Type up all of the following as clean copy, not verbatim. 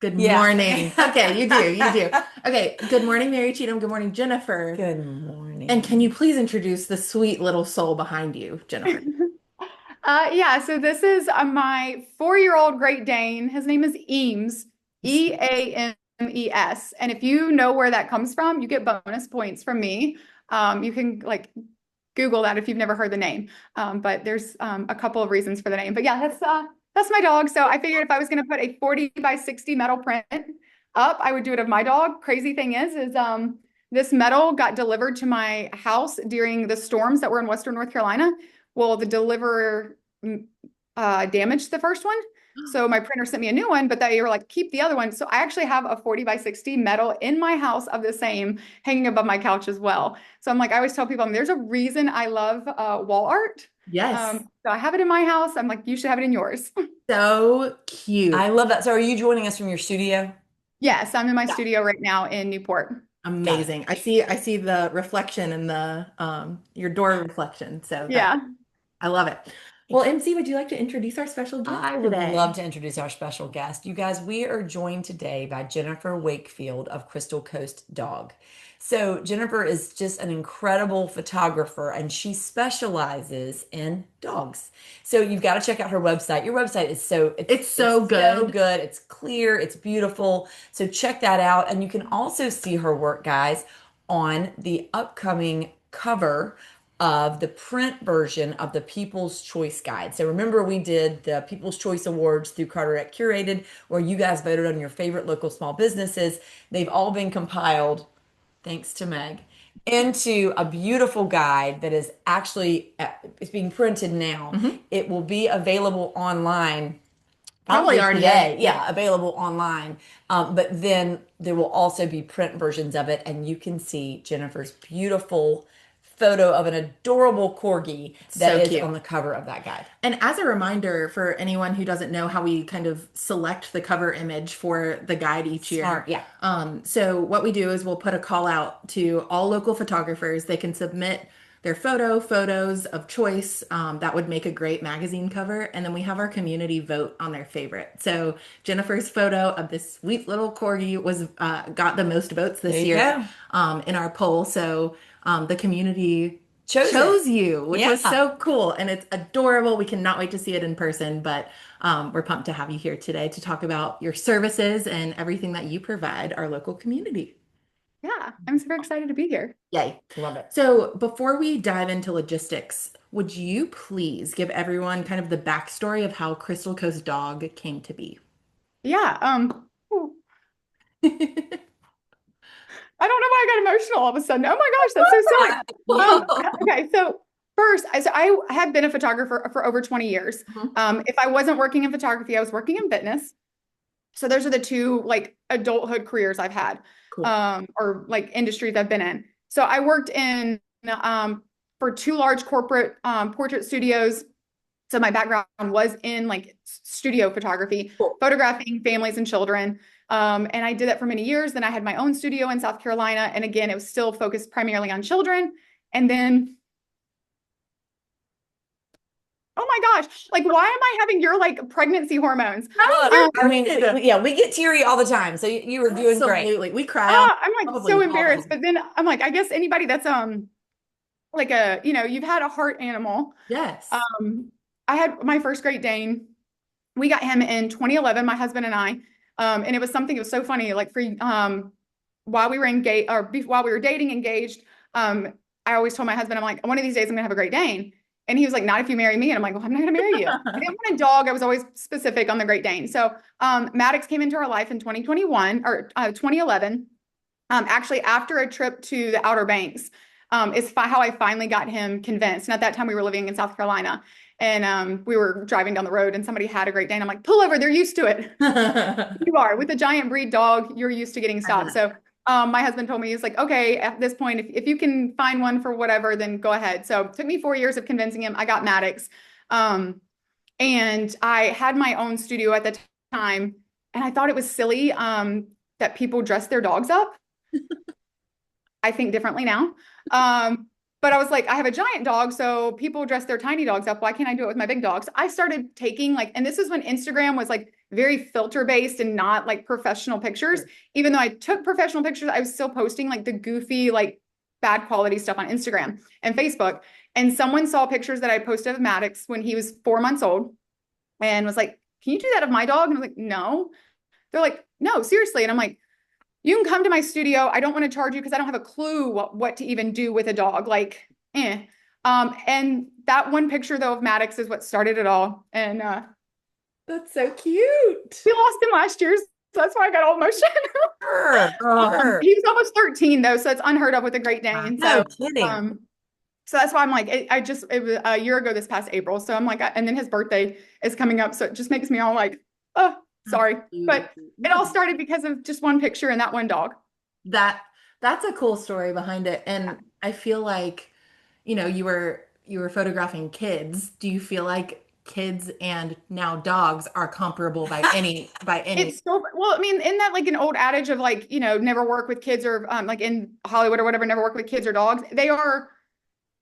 Good Yeah. morning. Okay, you do. Okay, good morning, Mary Cheatham. Good morning, Jennifer. Good And can you morning. please introduce the sweet little soul behind you, Jennifer? Yeah, so this is my 4-year-old Great Dane. His name is Eames, Eames. And if you know where that comes from, you get bonus points from me. You can like Google that if you've never heard the name. But there's a couple of reasons for the name. But yeah, that's my dog. So I figured if I was going to put a 40 by 60 metal print up, I would do it of my dog. Crazy thing is this metal got delivered to my house during the storms that were in Western North Carolina. Well, the deliverer damaged the first one. So my printer sent me a new one, but they were like, keep the other one. So I actually have a 40 by 60 metal in my house of the same hanging above my couch as well. So I'm like, I always tell people, there's a reason I love wall art. Yes. So I have it in my house. I'm like, you should have it in yours. So I cute. love that. So are you joining us from your studio? Yes. Yes, I'm in my studio right now in Newport. Got Got it. Amazing. I see the reflection in the your door reflection. So that Yeah. I love it. Well, MC, would you like to introduce our special guest I would love today? to introduce our special guest. You guys, we are joined today by Jennifer Wakefield of Crystal Coast Dog. So, Jennifer is just an incredible photographer and she specializes in dogs. So, you've got to check out her website. Your website is so It's it's so so good. good. It's clear, it's beautiful. So, check that out and you can also see her work, guys, on the upcoming cover of the print version of the People's Choice Guide. So remember, we did the People's Choice Awards through Carteret Curated, where you guys voted on your favorite local small businesses. They've all been compiled, thanks to Meg, into a beautiful guide that is actually it's being printed now. Mhm. It will be available online Probably probably already is. today. Yeah. Yeah, available online. But then there will also be print versions of it, and you can see Jennifer's beautiful photo of an adorable corgi that So is cute. on the cover of that guide. And as a reminder for anyone who doesn't know how we kind of select the cover image for the guide each year, Smart. Yeah. so what we do is we'll put a call out to all local photographers. They can submit their photos of choice. That would make a great magazine cover. And then we have our community vote on their favorite. So Jennifer's photo of this sweet little corgi was got the most votes There this you year go. in our poll. So the community Chose it. chose you, which was Yeah. so cool. And it's adorable. We cannot wait to see it in person, but we're pumped to have you here today to talk about your services and everything that you provide our local community. Yeah. I'm super excited to be here. Yay. Love it. So before we dive into logistics, would you please give everyone kind of the backstory of how Crystal Coast Dog came to be? Yeah. I don't know why I got emotional all of a sudden. Oh my gosh, that's so silly. Whoa. Okay, so first, I have been a photographer for over 20 years. Mhm. If I wasn't working in photography, I was working in fitness. So those are the two like adulthood careers I've had, Cool. or like industries I've been in. So I worked in for two large corporate portrait studios. So my background was in like studio photography, Cool. photographing families and children. And I did that for many years. Then I had my own studio in South Carolina. And again, it was still focused primarily on children. And then, oh my gosh, like, why am I having your like pregnancy hormones? No, Um, you're I mean, good. yeah, we get teary all the time. So you were doing great. Absolutely. We cry on I'm like probably so all day. embarrassed. But then I'm like, I guess anybody that's like you've had a heart animal. Yes. Um, I had my first Great Dane. We got him in 2011, my husband and I. And it was something, it was so funny. Like for while we were engaged or while we were dating, engaged, I always told my husband, I'm like, one of these days I'm gonna have a Great Dane. And he was like, not if you marry me. And I'm like, well, I'm not gonna marry you. I didn't want a dog. I was always specific on the Great Dane. So Maddox came into our life in 2021 or 2011. Actually, after a trip to the Outer Banks, is how I finally got him convinced. And at that time, we were living in South Carolina, and we were driving down the road, and somebody had a Great Dane. I'm like, pull over, they're used to it. You are with a giant breed dog, you're used to getting I stopped. bet. So my husband told me, he's like, okay, at this point, if you can find one for whatever, then go ahead. So it took me 4 years of convincing him. I got Maddox. Um, and I had my own studio at the time, and I thought it was silly that people dress their dogs up. I think differently now. But I was like, I have a giant dog, so people dress their tiny dogs up. Why can't I do it with my big dogs? I started taking like, and this is when Instagram was like very filter based and not like professional pictures. Sure. Even though I took professional pictures, I was still posting like the goofy, like bad quality stuff on Instagram and Facebook. And someone saw pictures that I posted of Maddox when he was 4 months old and was like, can you do that of my dog? And I'm like, no. They're like, no, seriously. And I'm like, you can come to my studio. I don't want to charge you because I don't have a clue what to even do with a dog. Like, eh. And that one picture though of Maddox is what started it all. And That's so cute. we lost him last year, so that's why I got all emotional. Sure, sure. He was almost 13 though, so it's unheard of with a Great Dane. No So, kidding. so that's why I'm like, it was a year ago this past April. So I'm like, and then his birthday is coming up, so it just makes me all like, oh, sorry. But it all started because of just one picture and that one dog. That that's a cool story behind it. And I feel like, you were photographing kids. Do you feel like kids and now dogs are comparable by any? It's so well, I mean, isn't that like an old adage of like, never work with kids or like in Hollywood or whatever, never work with kids or dogs.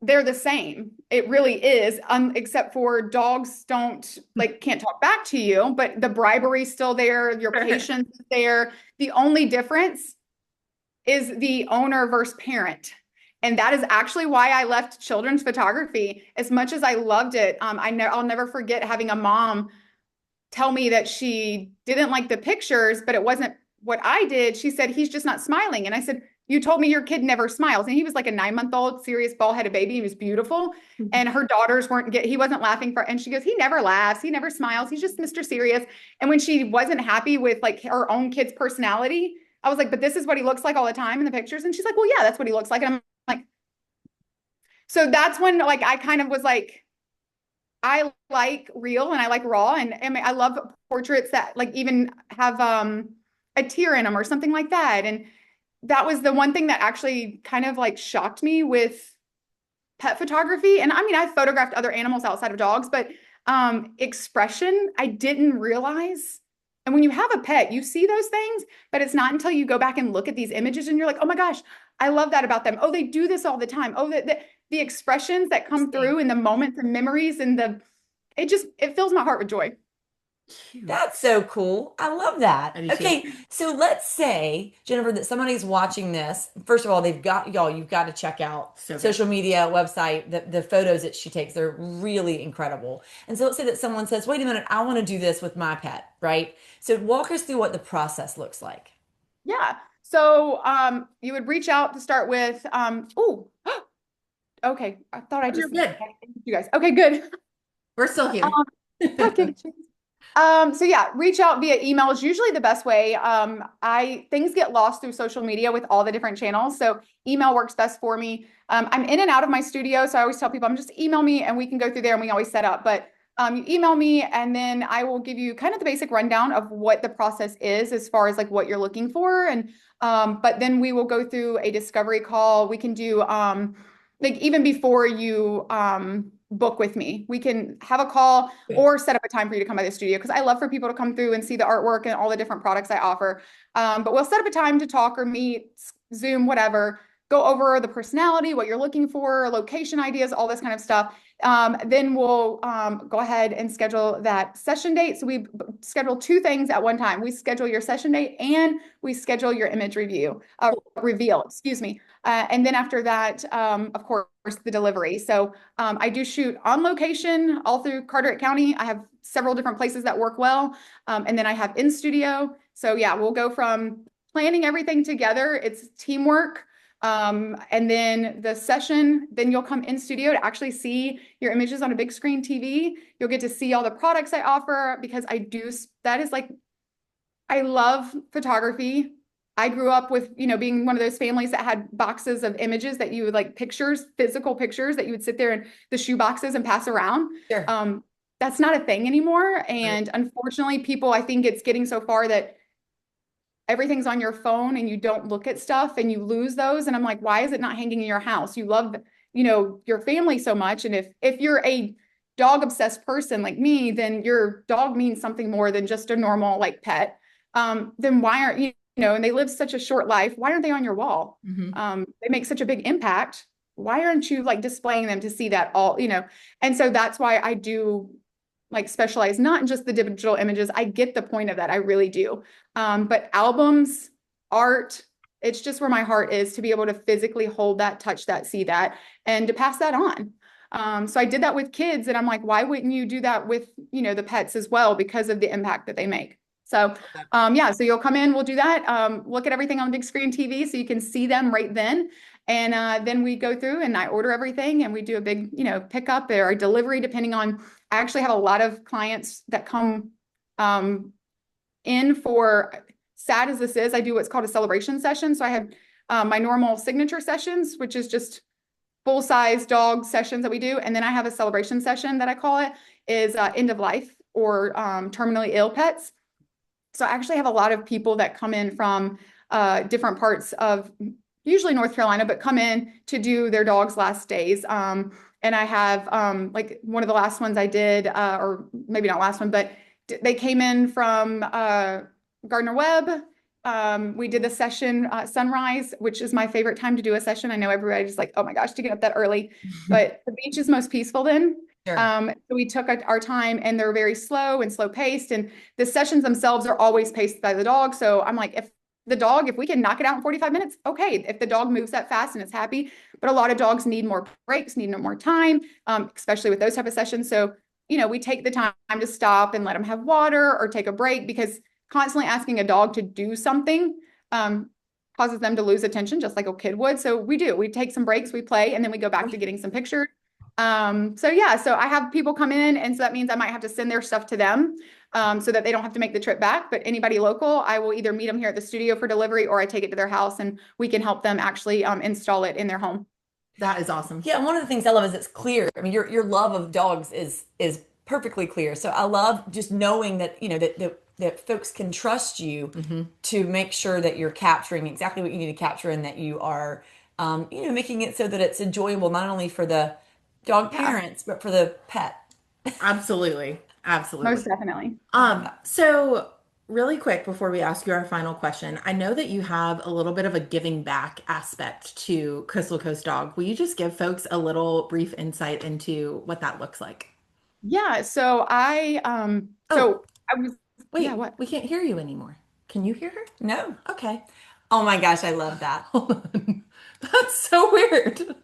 They're the same. It really is, except for dogs don't like can't talk back to you, but the bribery's still there, your patience is there. The only difference is the owner versus parent. And that is actually why I left children's photography. As much as I loved it, I'll never forget having a mom tell me that she didn't like the pictures, but it wasn't what I did. She said, he's just not smiling. And I said, you told me your kid never smiles. And he was like a 9-month-old, serious bald-headed baby. He was beautiful. And her daughters he wasn't laughing and she goes, he never laughs. He never smiles. He's just Mr. Serious. And when she wasn't happy with like her own kid's personality, I was like, but this is what he looks like all the time in the pictures. And she's like, well, yeah, that's what he looks like. And I'm like, so that's when like, I kind of was like, I like real and I like raw and I love portraits that like even have a tear in them or something like that. And that was the one thing that actually kind of like shocked me with pet photography. And I mean, I've photographed other animals outside of dogs, but expression, I didn't realize. And when you have a pet, you see those things, but it's not until you go back and look at these images and you're like, oh my gosh, I love that about them. Oh, they do this all the time. Oh, the expressions that come through in the moments and memories and it fills my heart with joy. Cute. That's so cool. I love that. I do too. Okay, so let's say, Jennifer, that somebody's watching this. First of all, you've got to check out So good. social media, website, the photos that she takes. They're really incredible. And so let's say that someone says, wait a minute, I want to do this with my pet, right? So walk us through what the process looks like. Yeah. So you would reach out to start with, oh, okay. I thought I You're just good. you guys. Okay, good. We're still here. Okay. So yeah, reach out via email is usually the best way. Things get lost through social media with all the different channels. So email works best for me. I'm in and out of my studio. So I always tell people, just email me and we can go through there and we always set up. But you email me and then I will give you kind of the basic rundown of what the process is as far as like what you're looking for. And but then we will go through a discovery call. We can do like even before you book with me, we can have a call or set up a time for you to come by the studio because I love for people to come through and see the artwork and all the different products I offer. But we'll set up a time to talk or meet, Zoom, whatever, go over the personality, what you're looking for, location ideas, all this kind of stuff. Then we'll go ahead and schedule that session date. So we schedule two things at one time. We schedule your session date and we schedule your image reveal, excuse me. And then after that, of course, the delivery. So I do shoot on location all through Carteret County. I have several different places that work well. And then I have in studio. So yeah, we'll go from planning everything together. It's teamwork. And then the session, then you'll come in studio to actually see your images on a big screen TV. You'll get to see all the products I offer because that is like, I love photography. I grew up with, being one of those families that had boxes of images that you would like physical pictures that you would sit there in the shoe boxes and pass around. Sure. That's not a thing anymore. And unfortunately, I think it's getting so far that everything's on your phone and you don't look at stuff and you lose those. And I'm like, why is it not hanging in your house? You love, your family so much. And if you're a dog obsessed person like me, then your dog means something more than just a normal like pet. Then why aren't and they live such a short life. Why aren't they on your wall? Mm-hmm. They make such a big impact. why aren't you like displaying them to see that all, you know? And so that's why I do like specialize not in just the digital images. I get the point of that. I really do. But albums, art, it's just where my heart is to be able to physically hold that, touch that, see that, and to pass that on. So I did that with kids, and I'm like, why wouldn't you do that with, you know, the pets as well because of the impact that they make? So yeah, so you'll come in, we'll do that. Look at everything on big screen TV so you can see them right then. And then we go through and I order everything and we do a big, you know, pickup or a delivery depending on, I actually have a lot of clients that come in for, sad as this is, I do what's called a celebration session. So I have my normal signature sessions, which is just full-size dog sessions that we do. And then I have a celebration session that I call it is end of life or terminally ill pets. So I actually have a lot of people that come in from different parts of usually North Carolina, but come in to do their dog's last days. And I have like one of the last ones I did, or maybe not last one, but they came in from Gardner Webb. We did the session sunrise, which is my favorite time to do a session. I know everybody's like, oh my gosh, to get up that early, but the beach is most peaceful then. Sure. So we took our time and they're very slow and slow paced. And the sessions themselves are always paced by the dog. So I'm like, if we can knock it out in 45 minutes, okay. If the dog moves that fast and it's happy, but a lot of dogs need more breaks, need more time, especially with those type of sessions. So, you know, we take the time to stop and let them have water or take a break because constantly asking a dog to do something causes them to lose attention just like a kid would. So we take some breaks, we play, and then we go back to getting some pictures. So yeah, so I have people come in and so that means I might have to send their stuff to them so that they don't have to make the trip back. But anybody local, I will either meet them here at the studio for delivery or I take it to their house and we can help them actually install it in their home. That is awesome. Yeah, and one of the things I love is it's clear. I mean, your love of dogs is perfectly clear. So I love just knowing that, you know, that folks can trust you to make sure that you're capturing exactly what you need to capture and that you are, you know, making it so that it's enjoyable not only for the dog parents but for the pet. Absolutely. Absolutely. Most definitely. So really quick before we ask you our final question, I know that you have a little bit of a giving back aspect to Crystal Coast Dog. Will you just give folks a little brief insight into what that looks like? Yeah, so I Oh, I was wait, yeah, what? we can't hear you anymore. Can you hear her? No. Okay. Oh my gosh, I love that. Hold on. That's so weird.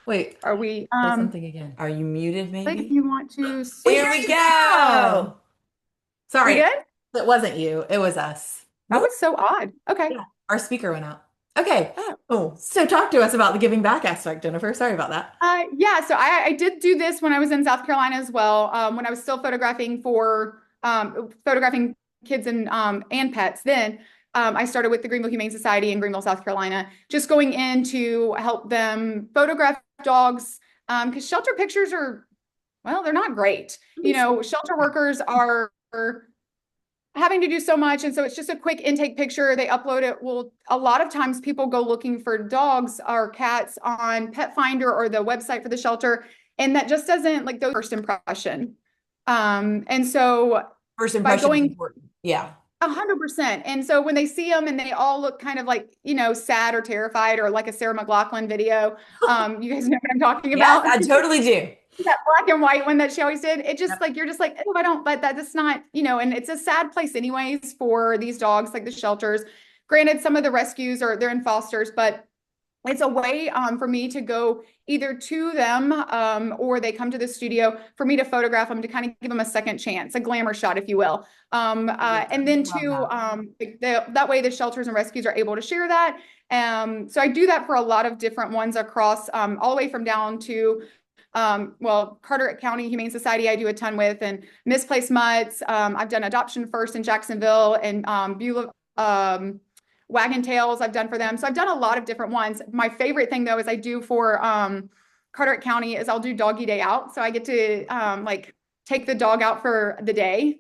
Wait, Are we say something again. Are you muted like if maybe? you want to Here we go. we Sorry, good? it wasn't you. It was us. That was so odd. Okay. Yeah, our speaker went out. Okay. Oh. Oh, so talk to us about the giving back aspect, Jennifer. Sorry about that. Yeah, so I did do this when I was in South Carolina as well. When I was still photographing for photographing kids and pets. Then I started with the Greenville Humane Society in Greenville, South Carolina, just going in to help them photograph dogs because shelter pictures are, well, they're not great. You know, shelter workers are having to do so much. And so it's just a quick intake picture. They upload it. Well, a lot of times people go looking for dogs or cats on Pet Finder or the website for the shelter. And that just doesn't like the first impression. And so First by impression is going important. Yeah. 100%. And so when they see them and they all look kind of like, you know, sad or terrified or like a Sarah McLachlan video, you guys know what I'm talking Yes, about? I totally do. That black and white one that she always did. It just Yep. like, you're just like, oh, I don't, but that's not, you know, and it's a sad place anyways for these dogs, like the shelters. Granted, some of the rescues are, they're in fosters, but it's a way for me to go either to them or they come to the studio for me to photograph them to kind of give them a second chance, a glamour shot, if you will. And then that way the shelters and rescues are able to share that. So I do that for a lot of different ones across all the way from down to Carteret County Humane Society, I do a ton with, and Misplaced Mutts. I've done Adoption First in Jacksonville and Beulah, Wagon Tails I've done for them. So I've done a lot of different ones. My favorite thing though is I do for Carteret County is I'll do doggy day out. So I get to like take the dog out for the day,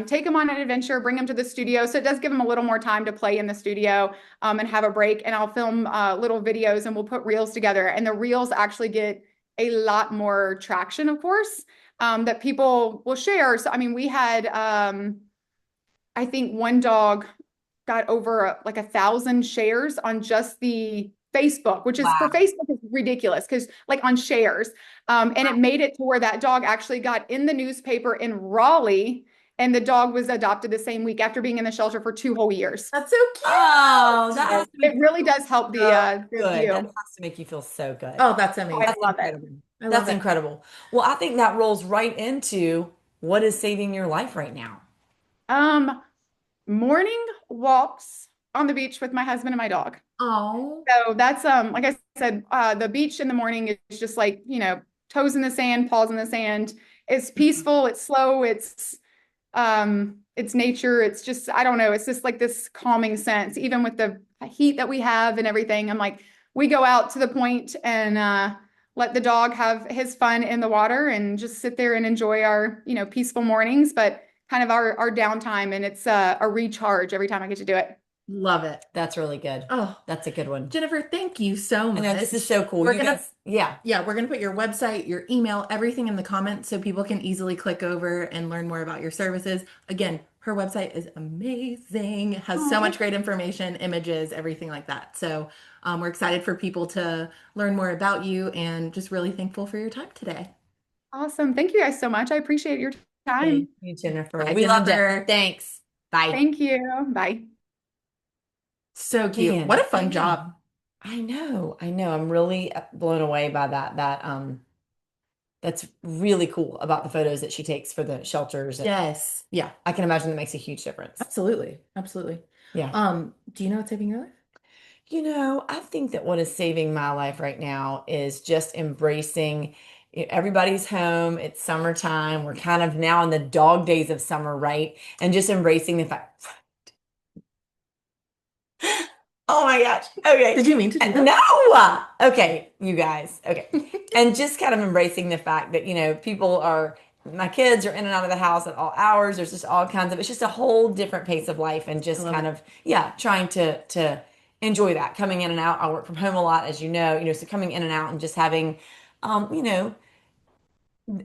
take them on an adventure, bring them to the studio. So it does give them a little more time to play in the studio and have a break. And I'll film little videos and we'll put reels together. And the reels actually get a lot more traction, of course, that people will share. So, I mean, we had, I think one dog got over like 1,000 shares on just the Facebook, which is for Wow. Facebook is ridiculous because like on shares. And it made it to where that dog actually got in the newspaper in Raleigh, and the dog was adopted the same week after being in the shelter for 2 whole years. That's so cute. Oh, that has So to make it really does help so the good. That view. has to make you feel so good. Oh, that's Oh, I amazing. That's love it. incredible. I love That's it. incredible. Well, I think that rolls right into what is saving your life right now. Um, Morning walks on the beach with my husband and my dog. Oh, So that's like I said, the beach in the morning is just like, toes in the sand, paws in the sand. It's peaceful, it's slow, it's nature. It's just, I don't know, it's just like this calming sense, even with the heat that we have and everything. I'm like, we go out to the point and let the dog have his fun in the water and just sit there and enjoy our, peaceful mornings, but kind of our downtime. And it's a recharge every time I get to do it. love it. That's really good. Oh, That's a good one. Jennifer, thank you so I much. know this is so cool. We're You gonna guys, yeah. Yeah, we're going to put your website, your email, everything in the comments so people can easily click over and learn more about your services. Again, her website is amazing, has so Aw. much great information, images, everything like that. So we're excited for people to learn more about you and just really thankful for your time today. Awesome. Thank you guys so much. I appreciate your Thank time. you, Jennifer. Bye, We loved it. Jennifer. Thanks. Bye. Thank you. Bye. So cute. Man, What a I fun know. job. I know. I know. I'm really blown away by that. That's really cool about the photos that she takes for the shelters. And Yes. Yeah, I can imagine that makes a huge difference. absolutely. Absolutely. Yeah. Do you know what's saving your life? I think that what is saving my life right now is just embracing everybody's home. It's summertime. We're kind of now in the dog days of summer, right? And just embracing the fact. Oh my gosh. Okay. Did you mean to do that? No. Okay, you guys. Okay. And just kind of embracing the fact that, my kids are in and out of the house at all hours. There's just all kinds of, it's just a whole different pace of life and I just love kind it. of, yeah, trying to enjoy that coming in and out. I work from home a lot, as so coming in and out and just having, um, you know,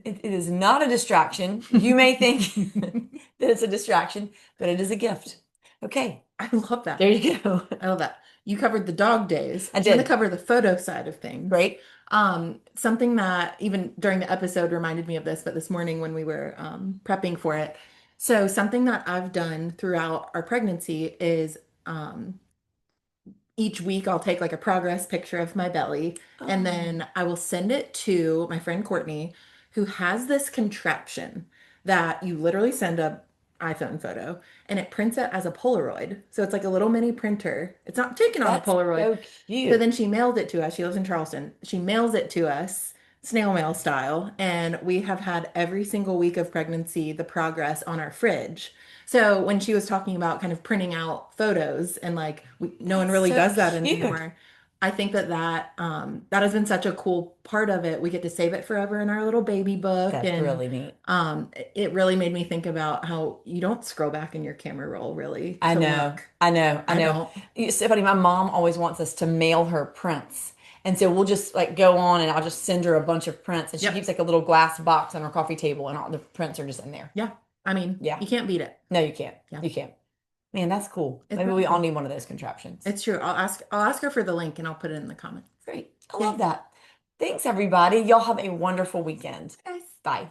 it is not a distraction. You may think that it's a distraction, but it is a gift. Okay. I love that. There you go. I love that. You covered the dog days. I I'm going to did. cover the photo side of things. Great. Something that even during the episode reminded me of this, but this morning when we were prepping for it. So something that I've done throughout our pregnancy is each week I'll take like a progress picture of my belly and Oh, then I will send it to my friend Courtney, who has this contraption that you literally send a iPhone photo and it prints it as a Polaroid. So it's like a little mini printer. It's not taken on a that's Polaroid. so So cute. then she mailed it to us. She lives in Charleston. She mails it to us snail mail style. And we have had every single week of pregnancy the progress on our fridge. So when she was talking about kind of printing out photos and like no one That's really so does that cute. anymore, I think that has been such a cool part of it. We get to save it forever in our little baby book, That's and really neat. it really made me think about how you don't scroll back in your camera roll really I to know. look. I know. I I know. don't. So funny, my mom always wants us to mail her prints. And so we'll just like go on and I'll just send her a bunch of prints and she keeps Yep. like a little glass box on her coffee table and all the prints are just in there. Yeah. I mean, Yeah. you can't beat it. No, you can't. Yeah. You can't. Man, that's cool. It's Maybe really we all cool. need one of those contraptions. It's true. I'll ask her for the link and I'll put it in the comments. Great. I Yay. love that. Thanks, everybody. Y'all have a wonderful weekend. Guys. Bye.